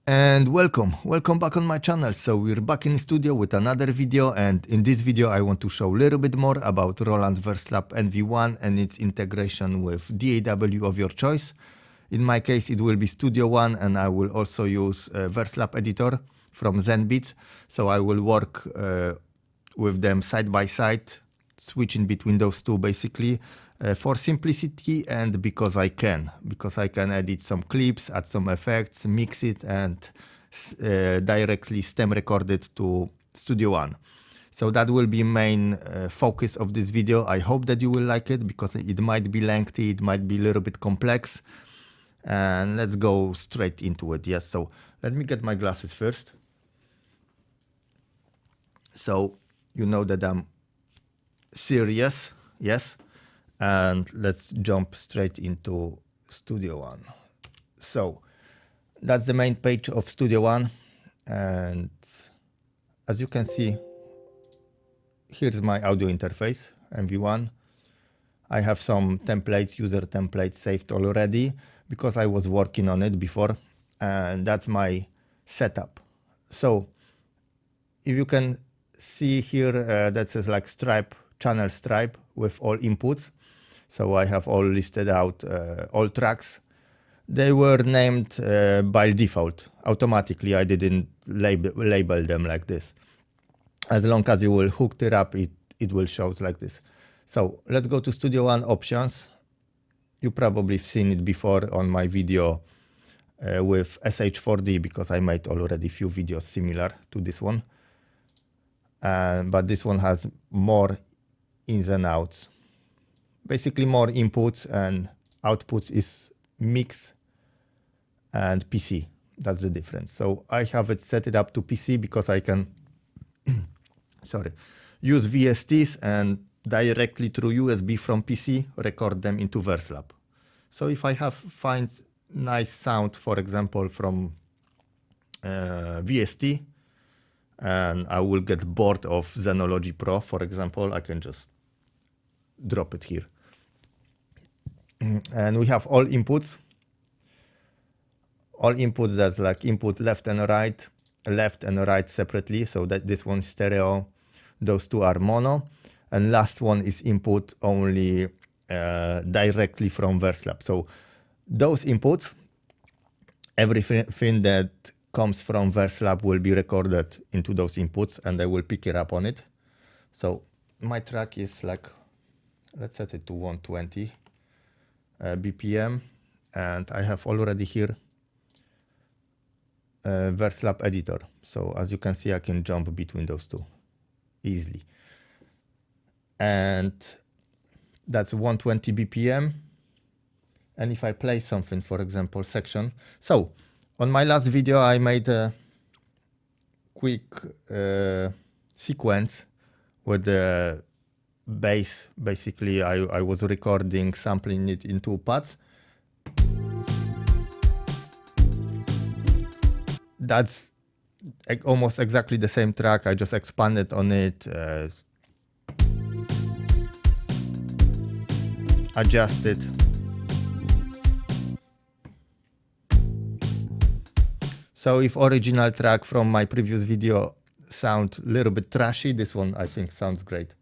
And welcome back on my channel. So we're back in the studio with another video, and in this video I want to show a little bit more about Roland Verselab MV-1 and its integration with DAW of your choice. In my case it will be Studio One, and I will also use Verselab editor from Zenbeats. So I will work with them side by side, switching between those two basically. For simplicity and because I can edit some clips, add some effects, mix it, and directly stem record it to Studio One. So that will be main focus of this video. I hope that you will like it because it might be lengthy, it might be a little bit complex. And let's go straight into it. Yes, so let me get my glasses first. So you know that I'm serious, yes. And let's jump straight into Studio One. So that's the main page of Studio One, and as you can see, here's my audio interface, MV-1. I have some templates, user templates saved already because I was working on it before, and that's my setup. So if you can see here, that says like stripe, channel stripe with all inputs. So I have all listed out, all tracks. They were named by default, automatically. I didn't label them like this. As long as you will hook it up, it will show like this. So let's go to Studio One options. You probably have seen it before on my video with SH4D, because I made already few videos similar to this one. But this one has more ins and outs. Basically more inputs, and outputs is mix and PC. That's the difference. So I have it set it up to PC because I can use VSTs and directly through USB from PC record them into Verselab. So if I find nice sound, for example, from VST, and I will get bored of Zenology Pro, for example, I can just drop it here. And we have all inputs. All inputs, that's like input left and right separately. So that this one is stereo, those two are mono, and last one is input only directly from Verselab. So those inputs, everything that comes from Verselab will be recorded into those inputs, and I will pick it up on it. So my track is like, let's set it to 120 BPM, and I have already here Verselab editor. So as you can see, I can jump between those two easily. And that's 120 BPM. And if I play something, for example, section. So on my last video, I made a quick sequence with the bass. Basically, I was recording, sampling it in two parts. That's almost exactly the same track. I just expanded on it, adjusted. So if original track from my previous video sound a little bit trashy, this one I think sounds great.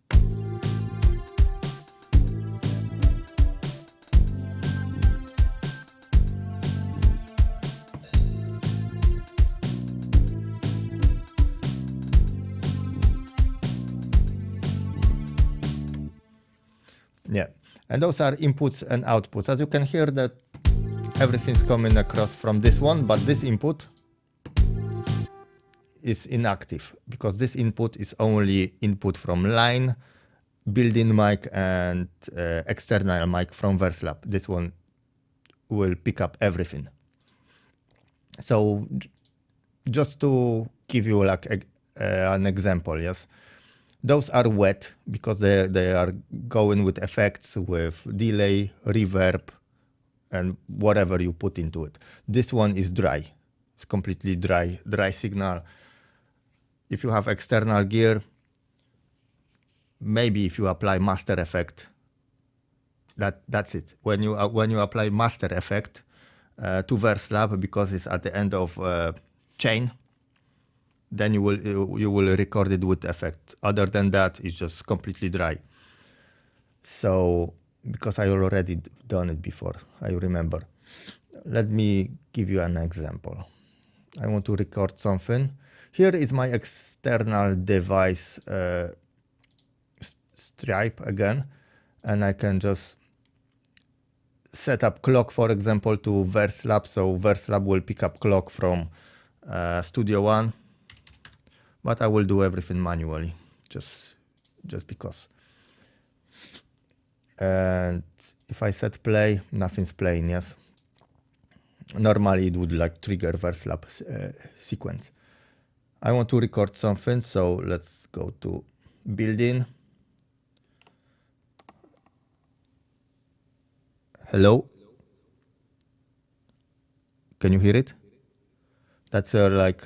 Yeah, and those are inputs and outputs. As you can hear that everything's coming across from this one, but this input is inactive because this input is only input from line, built-in mic, and external mic from Verselab. This one will pick up everything. So just to give you like an example, yes. Those are wet because they are going with effects, with delay, reverb, and whatever you put into it. This one is dry. It's completely dry signal. If you have external gear, maybe if you apply master effect, that's it. When you apply master effect to Verselab, because it's at the end of chain, then you will record it with effect. Other than that, it's just completely dry. So because I already done it before, I remember. Let me give you an example. I want to record something. Here is my external device stripe again, and I can just set up clock, for example, to Verselab. So Verselab will pick up clock from Studio One, but I will do everything manually, just because. And if I set play, nothing's playing. Yes. Normally it would like trigger Verselab sequence. I want to record something, so let's go to build-in. Hello? Can you hear it? That's like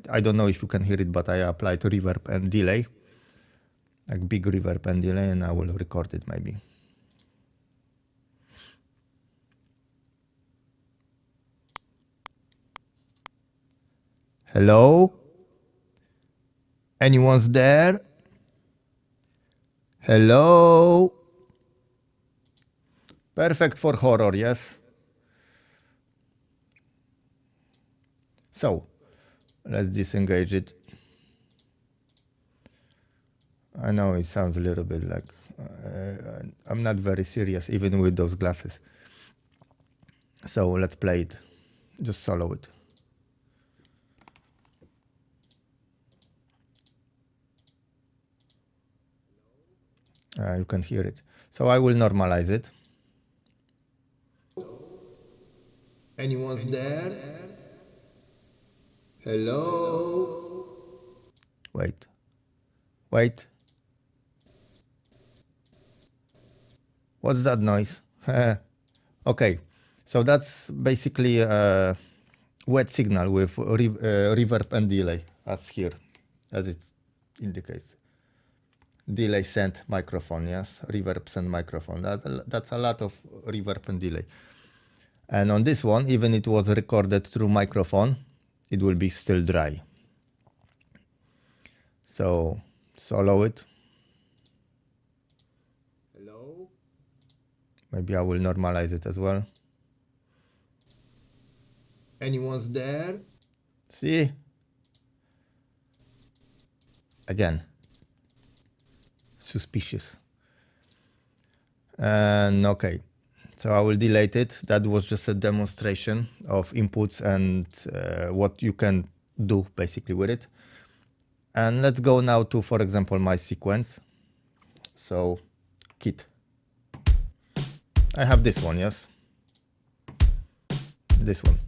I don't know if you can hear it, but I applied reverb and delay, like big reverb and delay, and I will record it maybe. Hello? Anyone's there? Hello? Perfect for horror, yes? So, let's disengage it. I know it sounds a little bit like I'm not very serious even with those glasses. So let's play it. Just solo it. You can hear it. So I will normalize it. Anyone's there? Hello? Wait. Wait. What's that noise? Okay. So that's basically a wet signal with reverb and delay, as here, as it indicates. Delay send microphone, yes. Reverb send microphone. That's a lot of reverb and delay. And on this one, even it was recorded through microphone, it will be still dry. So solo it. Hello? Maybe I will normalize it as well. Anyone's there? See? Again. Suspicious. And okay. So I will delete it. That was just a demonstration of inputs and what you can do basically with it. And let's go now to, for example, my sequence. So kit. I have this one, yes. This one.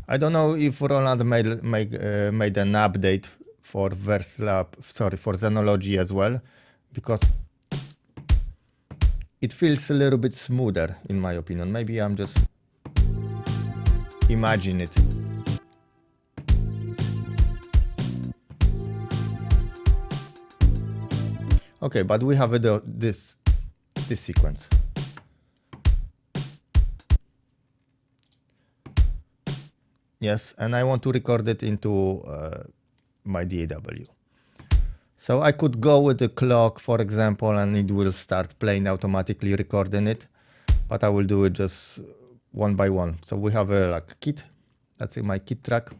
I don't know if Roland made an update for Verselab, sorry, for Xenology as well, because it feels a little bit smoother in my opinion. Maybe I'm just imagining it. Okay, but we have this sequence. Yes, and I want to record it into my DAW. So I could go with the clock, for example, and it will start playing automatically recording it, but I will do it just one by one. So we have a like kit. That's my kit track.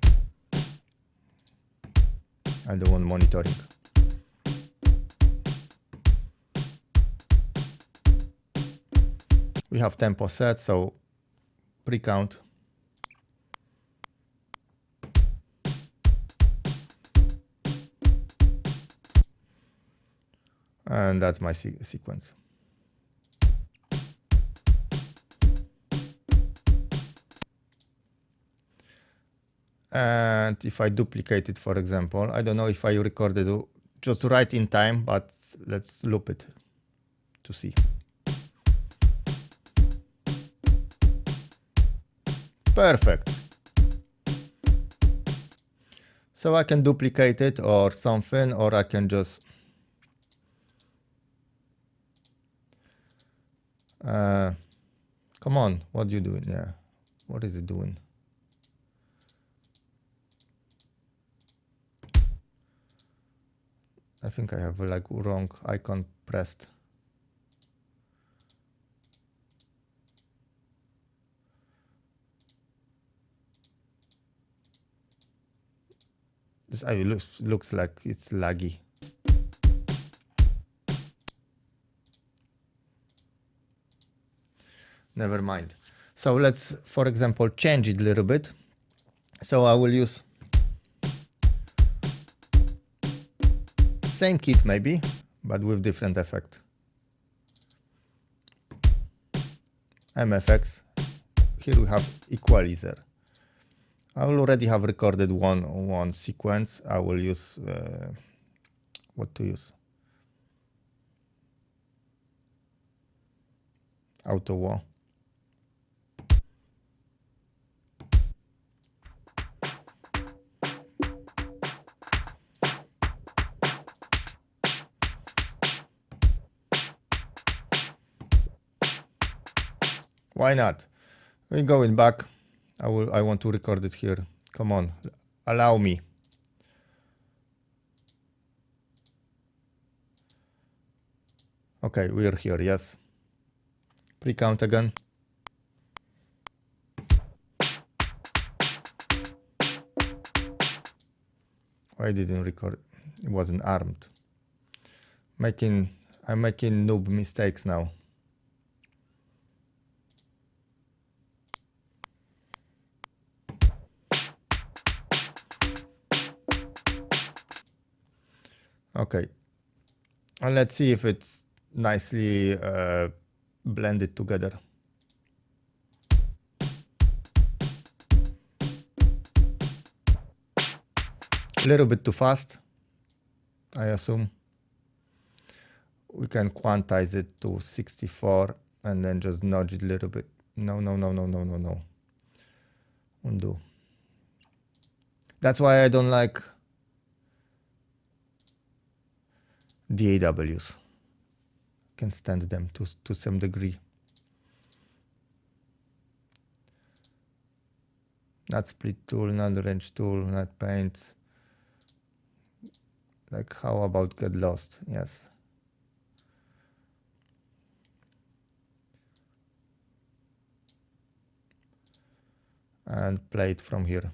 I don't want monitoring. We have tempo set, so pre-count. And that's my sequence. And if I duplicate it, for example, I don't know if I recorded just right in time, but let's loop it to see. Perfect. So I can duplicate it or something, or I can just come on, what are you doing? Yeah, what is it doing? I think I have like wrong icon pressed. This looks like it's laggy. Never mind. So let's, for example, change it a little bit. So I will use same kit maybe, but with different effect. MFX. Here we have equalizer. I already have recorded one sequence. I will use what to use. Auto wall. Why not? We're going back. I want to record it here. Come on, allow me. Okay, we're here, yes. Pre-count again. Why didn't record? It wasn't armed. I'm making noob mistakes now. Okay, and let's see if it's nicely blended together. A little bit too fast, I assume. We can quantize it to 64 and then just nudge it a little bit. No. Undo. That's why I don't like DAWs. Can stand them to some degree. Not split tool, not range tool, not paints. Like how about get lost? Yes. And play it from here.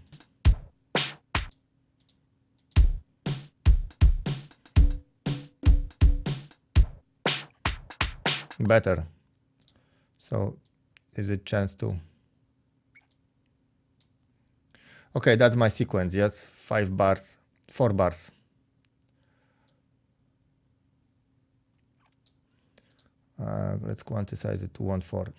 Better. So is it chance to? Okay, that's my sequence. Yes, 5 bars, 4 bars. Let's quantize it to 1/4.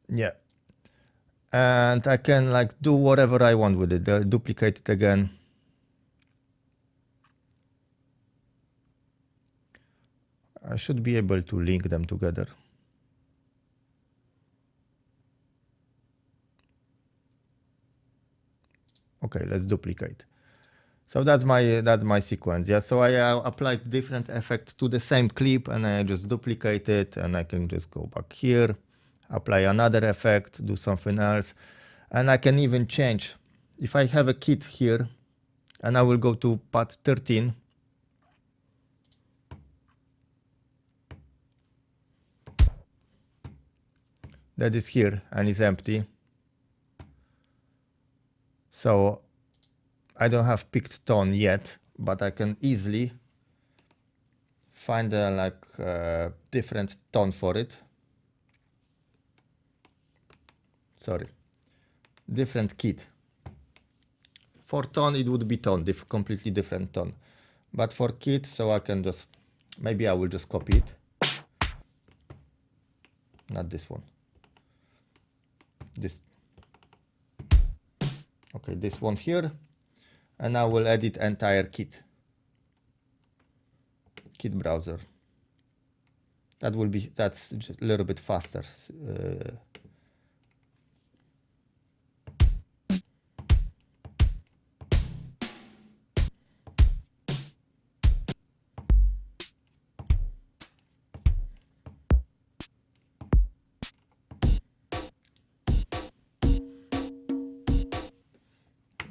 Yeah. And I can like do whatever I want with it. Duplicate it again. I should be able to link them together. Okay, let's duplicate. So that's my sequence. Yeah. So I applied different effect to the same clip, and I just duplicate it, and I can just go back here, apply another effect, do something else, and I can even change. If I have a kit here, and I will go to part 13. That is here and is empty. So I don't have picked tone yet, but I can easily find a different tone for it. Sorry, different kit. For tone it would be tone, completely different tone. But for kit, so I can just, maybe I will just copy it. Not this one. This. Okay, this one here. And I will edit entire kit. Kit browser. That's just a little bit faster.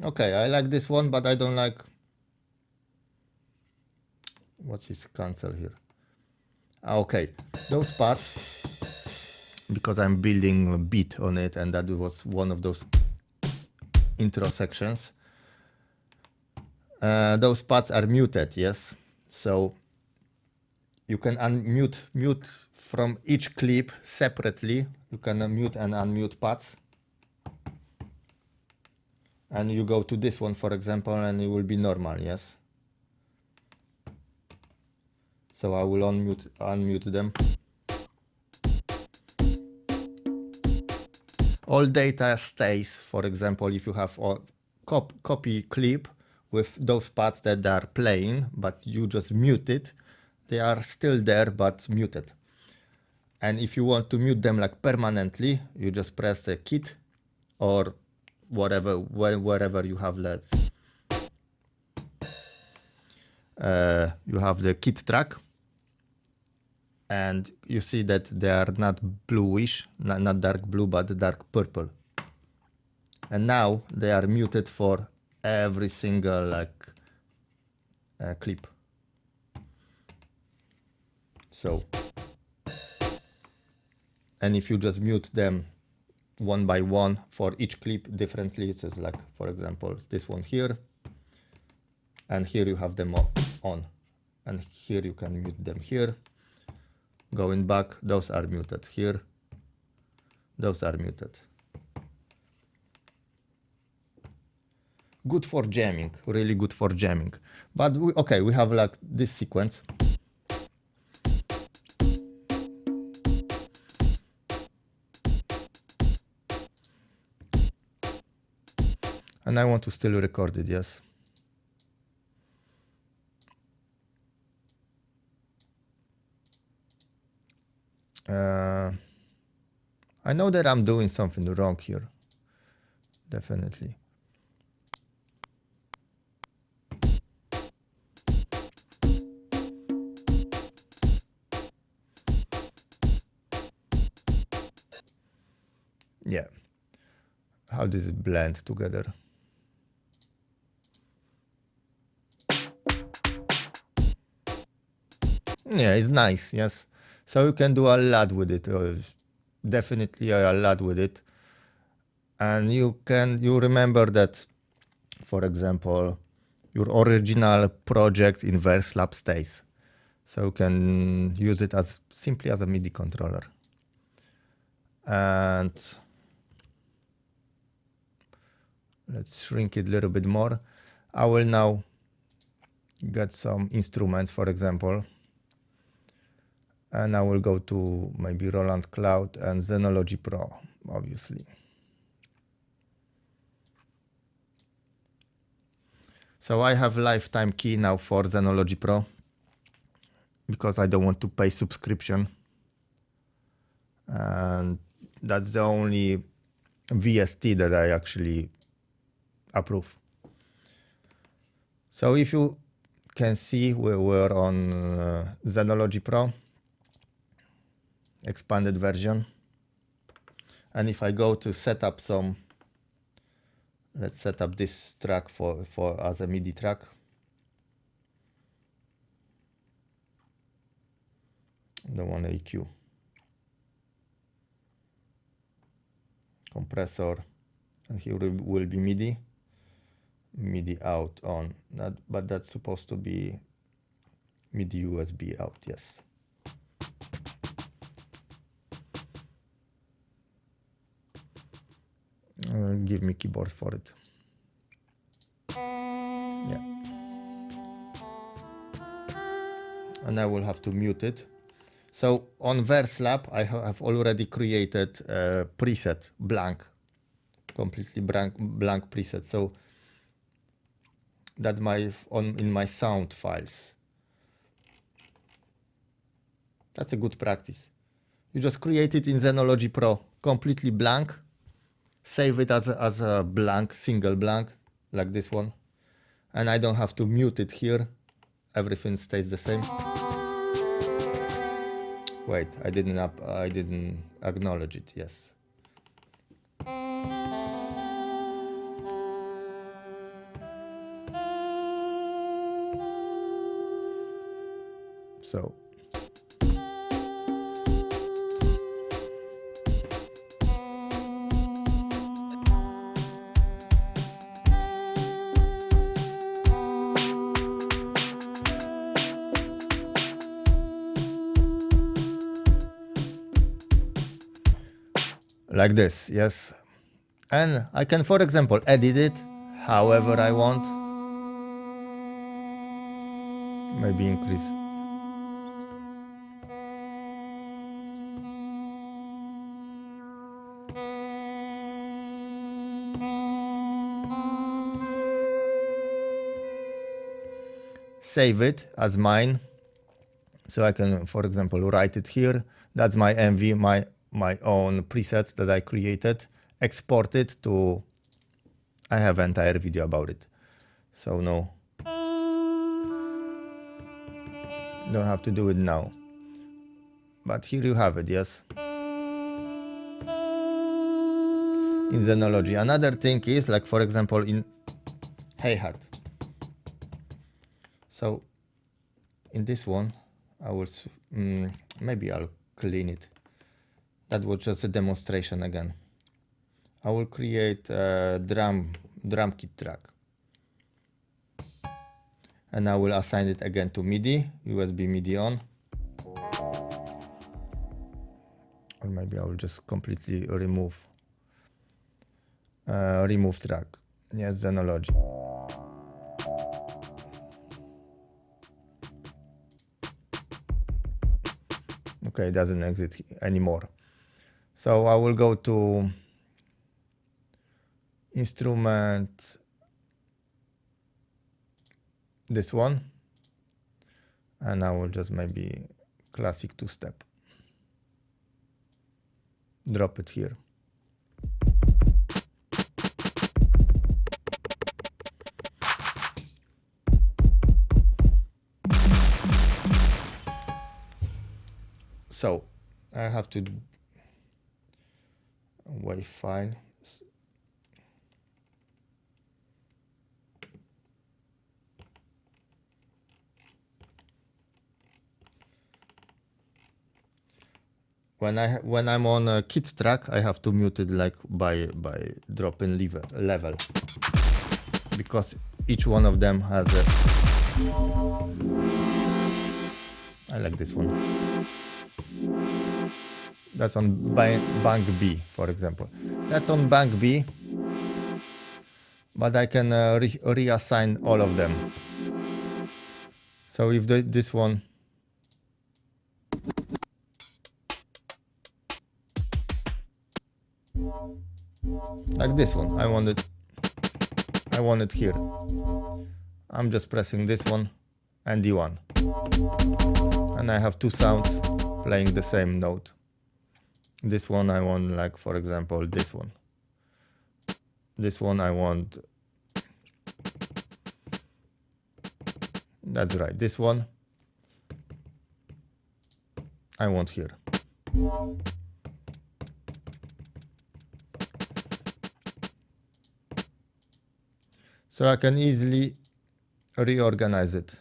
Okay, I like this one, but I don't like... What's his cancel here? Okay, those parts, because I'm building a beat on it, and that was one of those intro sections. Those parts are muted, yes. So you can mute from each clip separately. You can mute and unmute parts. And you go to this one, for example, and it will be normal, yes. So I will unmute them. All data stays. For example, if you have a copy clip with those parts that are playing, but you just mute it, they are still there but muted. And if you want to mute them like permanently, you just press the kit or whatever, wherever you have LEDs. You have the kit track, and you see that they are not bluish, not dark blue, but dark purple. And now they are muted for every single clip. So, and if you just mute them one by one for each clip differently, so it's like, for example, this one here, and here you have them on, and here you can mute them here. Going back, those are muted here, those are muted. Good for jamming, really good for jamming. But okay, we have like this sequence. And I want to still record it, yes. I know that I'm doing something wrong here, definitely. Yeah. How does it blend together? Yeah, it's nice, yes. So you can do a lot with it, definitely a lot with it. And you remember that, for example, your original project in Verselab stays. So you can use it as simply as a MIDI controller. And let's shrink it a little bit more. I will now get some instruments, for example. And I will go to maybe Roland Cloud and Zenology Pro, obviously. So I have lifetime key now for Zenology Pro because I don't want to pay subscription. And that's the only VST that I actually approve. So if you can see, we're on Zenology Pro, expanded version. And if I go to set up some, let's set up this track for as a MIDI track. Don't want EQ. Compressor, and here will be MIDI out on, but that's supposed to be MIDI USB out, yes. Give me keyboard for it. Yeah. And I will have to mute it. So on Verselab, I have already created a preset, blank, completely blank preset. So that's in my sound files. That's a good practice. You just create it in Zenology Pro, completely blank. Save it as a blank, single blank, like this one. And I don't have to mute it here. Everything stays the same. Wait, I didn't acknowledge it, yes. So like this, yes. And I can, for example, edit it however I want. Maybe increase. Save it as mine. So I can, for example, write it here. That's my MV, my own presets that I created. Export it to, I have an entire video about it. So no, don't have to do it now. But here you have it, yes. In Xenology. Another thing is, like for example, in hi-hat. So in this one, I will, maybe I'll clean it. That was just a demonstration again. I will create a drum kit track. And I will assign it again to MIDI, USB MIDI on. Or maybe I will just completely remove track. Yes, Xenology. Okay, it doesn't exist anymore. So I will go to instrument, this one, and I will just maybe classic two-step. Drop it here. So I have to WAV file. When I'm on a kit track, I have to mute it like by dropping level, because each one of them has a. I like this one. That's on bank B, for example. That's on bank B, but I can reassign all of them. So if this one, like this one, I want it here. I'm just pressing this one and D1, and I have two sounds playing the same note. This one I want, like for example, this one. This one I want. That's right. This one I want here. So I can easily reorganize it.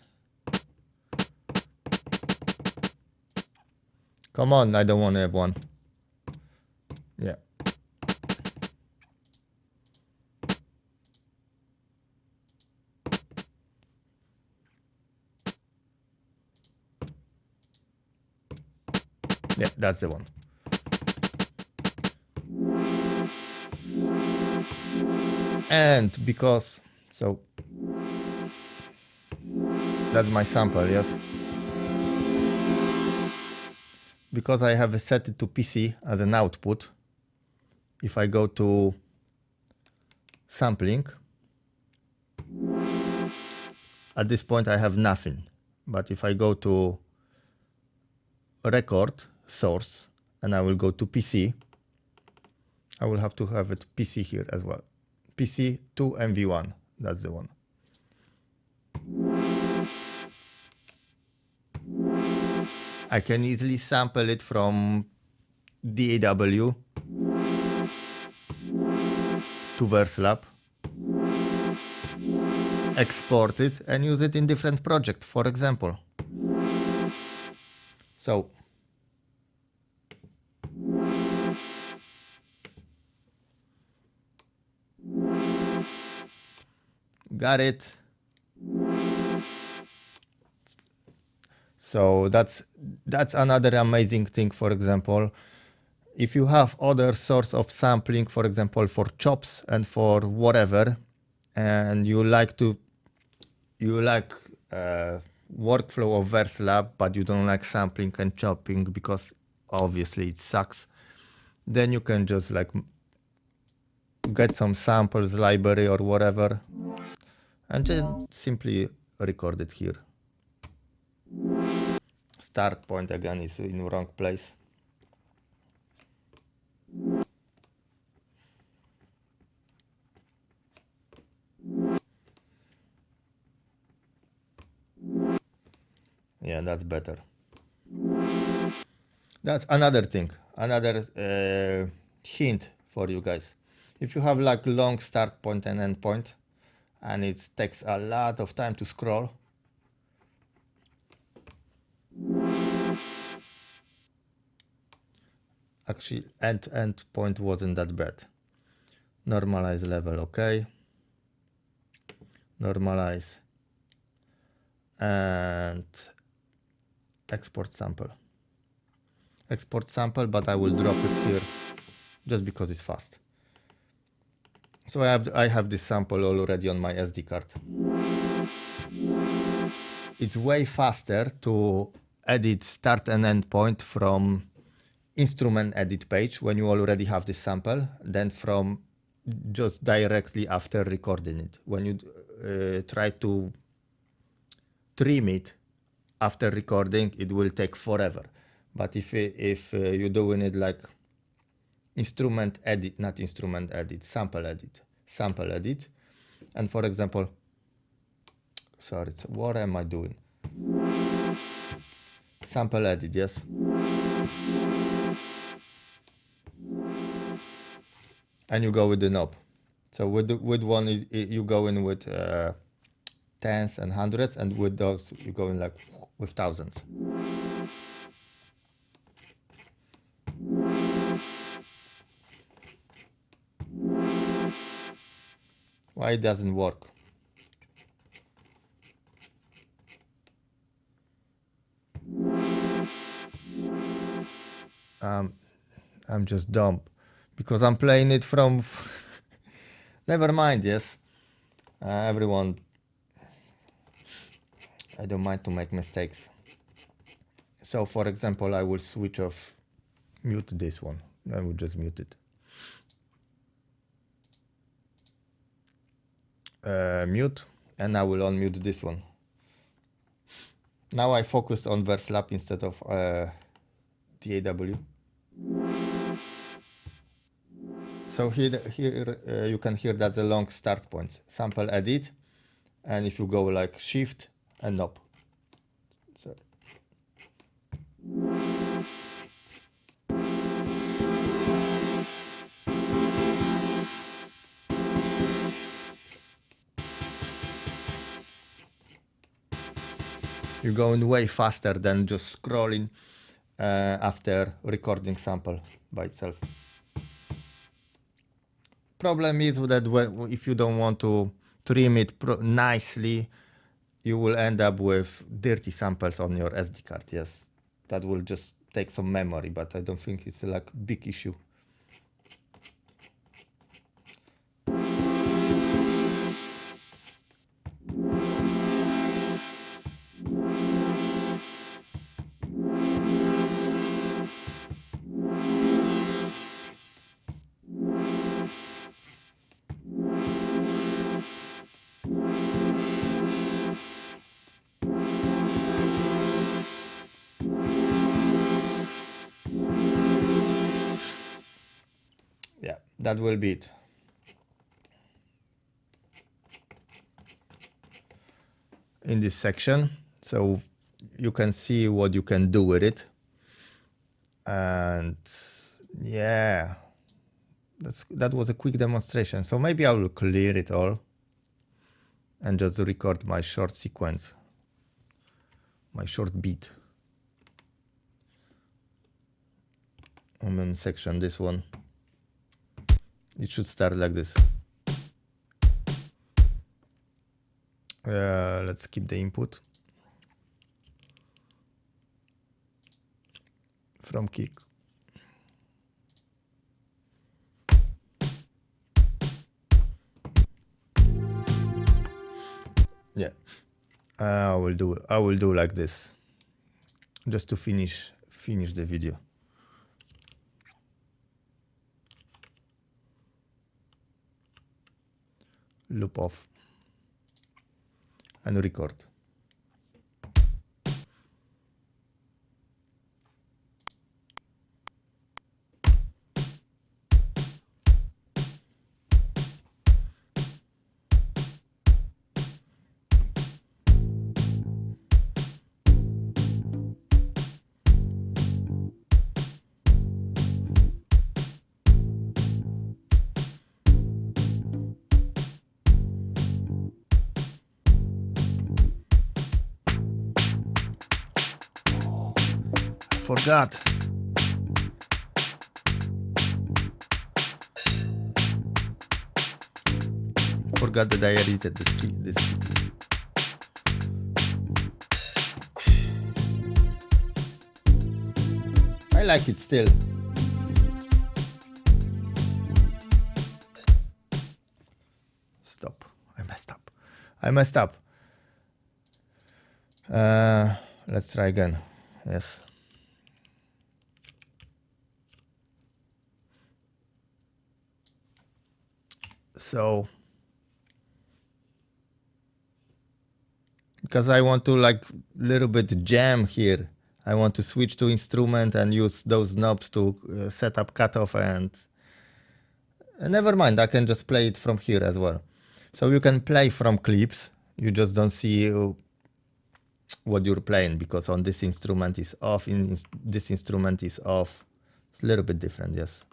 Come on, I don't want to have one. Yeah. Yeah, that's the one. And because, so that's my sample, yes. Because I have set it to PC as an output, if I go to sampling, at this point I have nothing. But if I go to record source and I will go to PC, I will have to have it PC here as well. PC to MV-1, that's the one. I can easily sample it from DAW to Verselab, export it and use it in different projects, for example. So got it. So that's another amazing thing. For example, if you have other source of sampling, for example, for chops and for whatever, and you like workflow of Verselab, but you don't like sampling and chopping because obviously it sucks, then you can just like get some samples library or whatever and just simply record it here. Start point again is in wrong place. Yeah, that's better. That's another thing, another hint for you guys. If you have like long start point and end point, and it takes a lot of time to scroll, actually end point wasn't that bad. Normalize level, okay. Normalize and export sample. Export sample, but I will drop it here just because it's fast. So I have this sample already on my SD card. It's way faster to edit start and end point from instrument edit page when you already have this sample than from just directly after recording it. When you try to trim it after recording, it will take forever. But if you're doing it like instrument edit, not instrument edit, sample edit, and for example, sorry, what am I doing? Sample edit, yes. And you go with the knob. So with one you go in with tens and hundreds, and with those you go in like with thousands. Why it doesn't work? I'm just dumb because I'm playing it from never mind, yes. Everyone, I don't mind to make mistakes. So for example, I will switch off, mute this one. I will just mute it. Mute, and I will unmute this one. Now I focused on Verselab instead of DAW. So here you can hear that's a long start point. Sample edit, and if you go like shift and knob. So you're going way faster than just scrolling after recording sample by itself. Problem is that if you don't want to trim it nicely, you will end up with dirty samples on your SD card. Yes, that will just take some memory, but I don't think it's like a big issue. Yeah, that will be it. In this section, so you can see what you can do with it. And yeah, that was a quick demonstration. So maybe I will clear it all and just record my short sequence, my short beat. section, this one. It should start like this. Let's skip the input from kick. Yeah, I will do like this, just to finish the video. Loop off and record. Forgot. Forgot that I edited this key. I like it still. Stop. I messed up. Let's try again. Yes. So, because I want to like little bit jam here, I want to switch to instrument and use those knobs to set up cutoff, and never mind, I can just play it from here as well. So you can play from clips, you just don't see what you're playing, because on this instrument is off, this instrument is off. It's a little bit different, yes,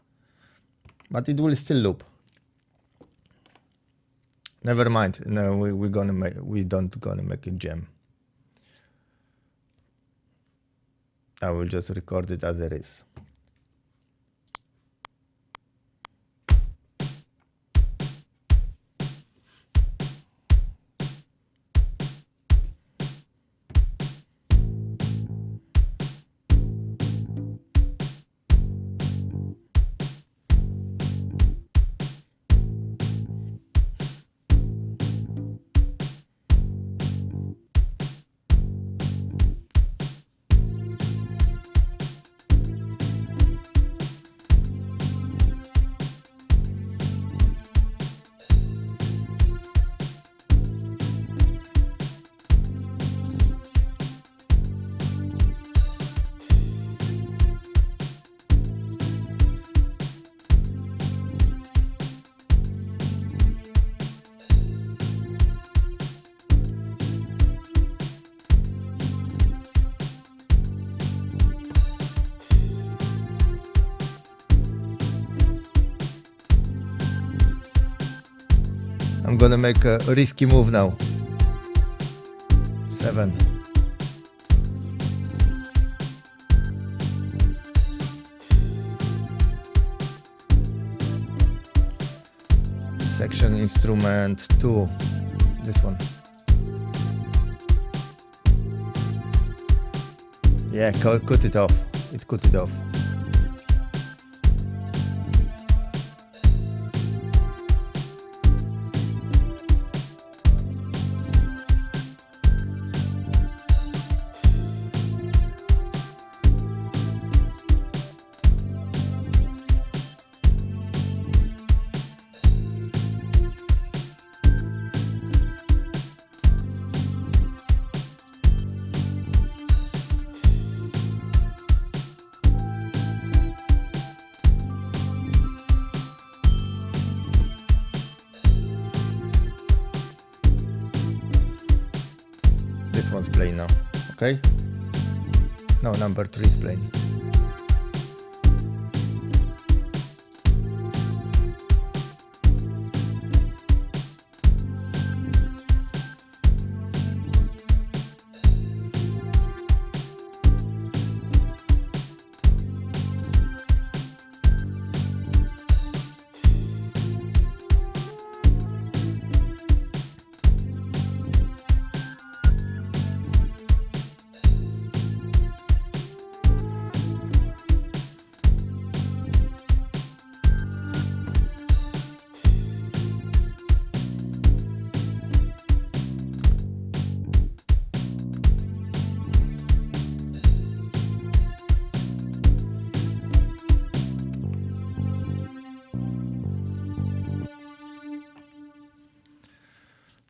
but it will still loop. Never mind. No, we don't gonna make a jam. I will just record it as it is. I'm gonna make a risky move now. 7. Section instrument 2. This one. Yeah, cut it off. It cut it off. This one's playing now, okay? No, number 3 is playing.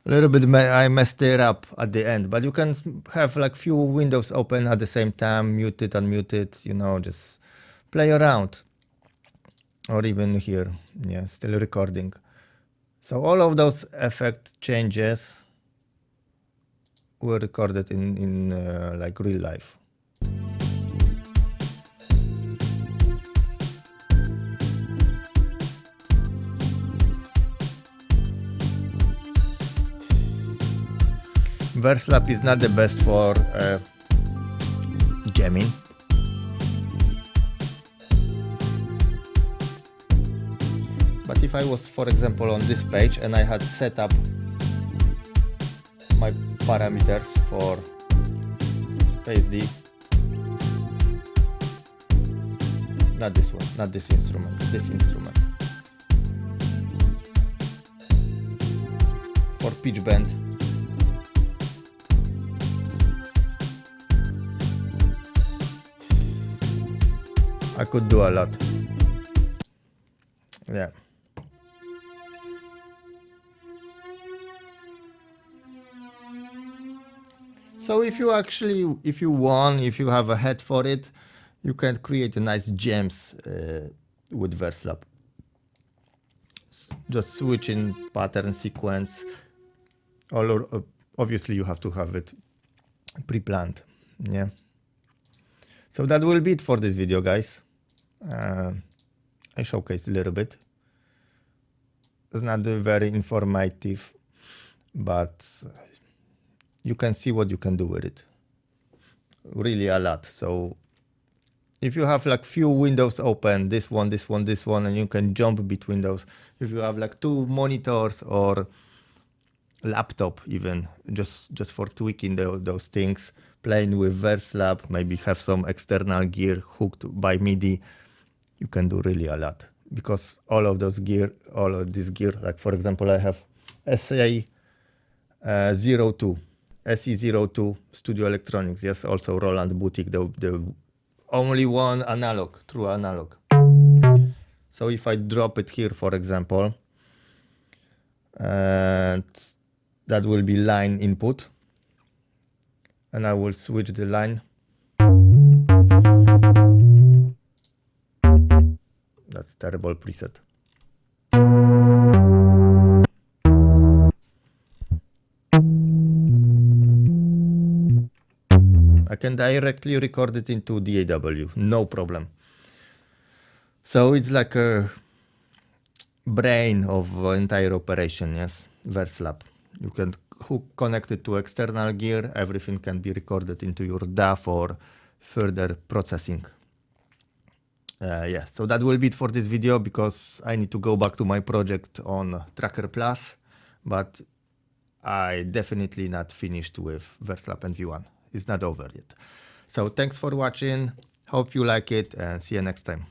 A little bit, I messed it up at the end, but you can have like few windows open at the same time, muted, unmuted, you know, just play around. Or even here, yeah, still recording. So all of those effect changes were recorded in like real life. Verselab is not the best for jamming. But if I was, for example, on this page and I had set up my parameters for space D, not this one, not this instrument, this instrument. For pitch bend, I could do a lot. Yeah. So if you actually, if you have a head for it, you can create a nice jams with Verselab. Just switch in pattern sequence. Obviously you have to have it pre-planned. Yeah. So that will be it for this video, guys. I showcased a little bit. It's not very informative, but you can see what you can do with it. Really a lot. So if you have like few windows open, this one, and you can jump between those. If you have like 2 monitors or laptop even, just for tweaking those things, playing with Verselab, maybe have some external gear hooked by MIDI, you can do really a lot. Because all of this gear, like for example, I have SA02, SE02 Studio Electronics, yes, also Roland Boutique, the only one analog, true analog. So if I drop it here, for example, and that will be line input, and I will switch the line. That's terrible preset. I can directly record it into DAW, no problem. So it's like a brain of entire operation, yes, Verselab. You can connect it to external gear, everything can be recorded into your DAW for further processing. Yeah, so that will be it for this video, because I need to go back to my project on Tracker Plus, but I definitely not finished with Verselab MV-1. It's not over yet. So thanks for watching, hope you like it, and see you next time.